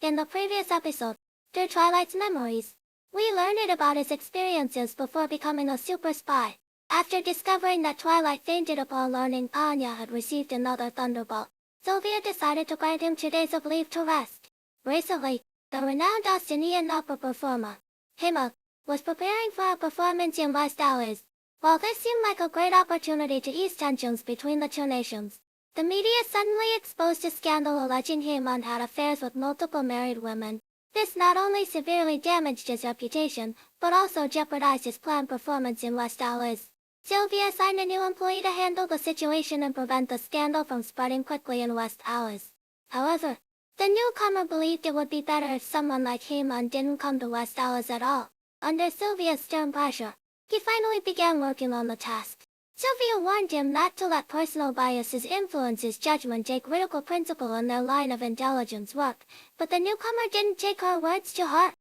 In the previous episode, through Twilight's memories, we learned about his experiences before becoming a super spy. After discovering that Twilight fainted upon learning Anya had received another thunderbolt, Sylvia decided to grant him 2 days of leave to rest. Recently, the renowned Austinian opera performer, Hima, was preparing for a performance in West Alice. While this seemed like a great opportunity to ease tensions between the two nations, the media suddenly exposed a scandal alleging Heyman had affairs with multiple married women. This not only severely damaged his reputation, but also jeopardized his planned performance in West Alice. Sylvia assigned a new employee to handle the situation and prevent the scandal from spreading quickly in West Alice. However, the newcomer believed it would be better if someone like Heyman didn't come to West Alice at all. Under Sylvia's stern pressure, he finally began working on the task. Sylvia warned him not to let personal biases influence his judgment, take critical principle in their line of intelligence work, but the newcomer didn't take her words to heart.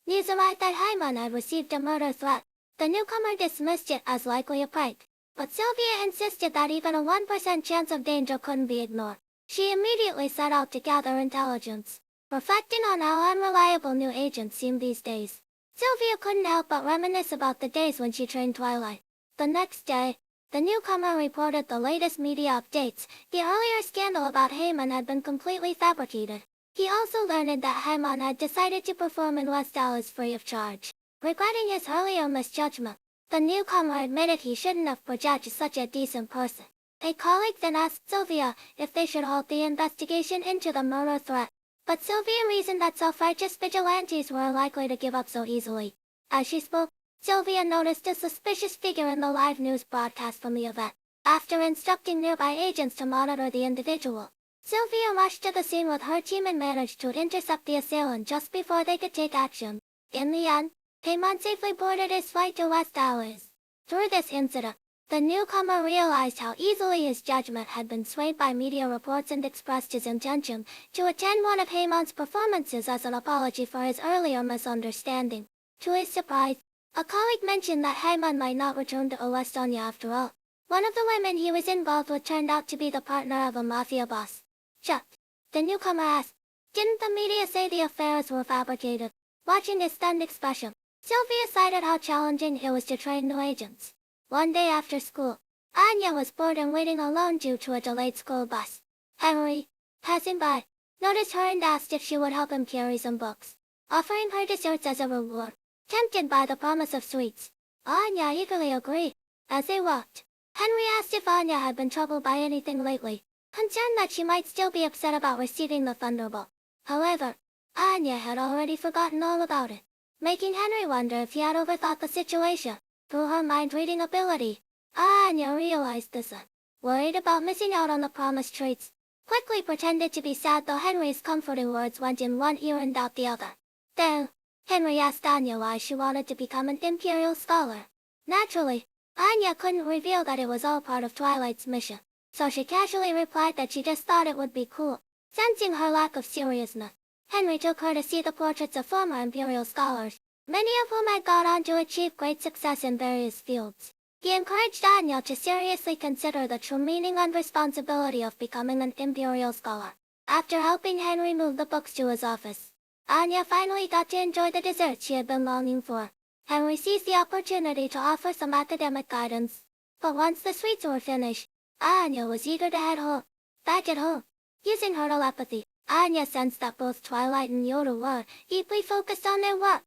News arrived that Heyman had received a murder threat. The newcomer dismissed it as likely a prank, but Sylvia insisted that even a 1% chance of danger couldn't be ignored. She immediately set out to gather intelligence, reflecting on how unreliable new agents seem these days. Sylvia couldn't help but reminisce about the days when she trained Twilight. The next day, the newcomer reported the latest media updates. The earlier scandal about Heyman had been completely fabricated. He also learned that Heyman had decided to perform in West Alice free of charge. Regretting his earlier misjudgment, the newcomer admitted he shouldn't have prejudged such a decent person. A colleague then asked Sylvia if they should halt the investigation into the murder threat, but Sylvia reasoned that self-righteous vigilantes were unlikely to give up so easily. As she spoke, Sylvia noticed a suspicious figure in the live news broadcast from the event. After instructing nearby agents to monitor the individual, Sylvia rushed to the scene with her team and managed to intercept the assailant just before they could take action. In the end, Heyman safely boarded his flight to West Alice. Through this incident, the newcomer realized how easily his judgment had been swayed by media reports and expressed his intention to attend one of Heyman's performances as an apology for his earlier misunderstanding. To his surprise, a colleague mentioned that Heyman might not return to Estonia after all. One of the women he was involved with turned out to be the partner of a Mafia boss. Shocked, the newcomer asked, "Didn't the media say the affairs were fabricated?" Watching his stunned expression, Sylvia cited how challenging it was to train new agents. One day after school, Anya was bored and waiting alone due to a delayed school bus. Henry, passing by, noticed her and asked if she would help him carry some books, offering her desserts as a reward. Tempted by the promise of sweets, Anya eagerly agreed. As they walked, Henry asked if Anya had been troubled by anything lately, concerned that she might still be upset about receiving the thunderbolt. However, Anya had already forgotten all about it, making Henry wonder if he had overthought the situation. Through her mind-reading ability, Anya realized this and, worried about missing out on the promised treats, quickly pretended to be sad, though Henry's comforting words went in one ear and out the other. Then, Henry asked Anya why she wanted to become an Imperial scholar. Naturally, Anya couldn't reveal that it was all part of Twilight's mission, so she casually replied that she just thought it would be cool. Sensing her lack of seriousness, Henry took her to see the portraits of former Imperial scholars, many of whom had gone on to achieve great success in various fields. He encouraged Anya to seriously consider the true meaning and responsibility of becoming an Imperial scholar. After helping Henry move the books to his office, Anya finally got to enjoy the dessert she had been longing for. Henry seized the opportunity to offer some academic guidance. But once the sweets were finished, Anya was eager to head home. Back at home, using her telepathy, Anya sensed that both Twilight and Yoda were deeply focused on their work.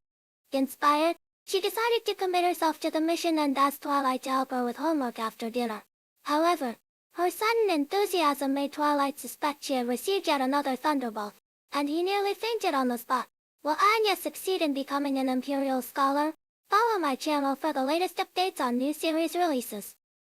Inspired, she decided to commit herself to the mission and asked Twilight to help her with homework after dinner. However, her sudden enthusiasm made Twilight suspect she had received yet another thunderbolt, and he nearly fainted on the spot. Will Anya succeed in becoming an Imperial scholar? Follow my channel for the latest updates on new series releases.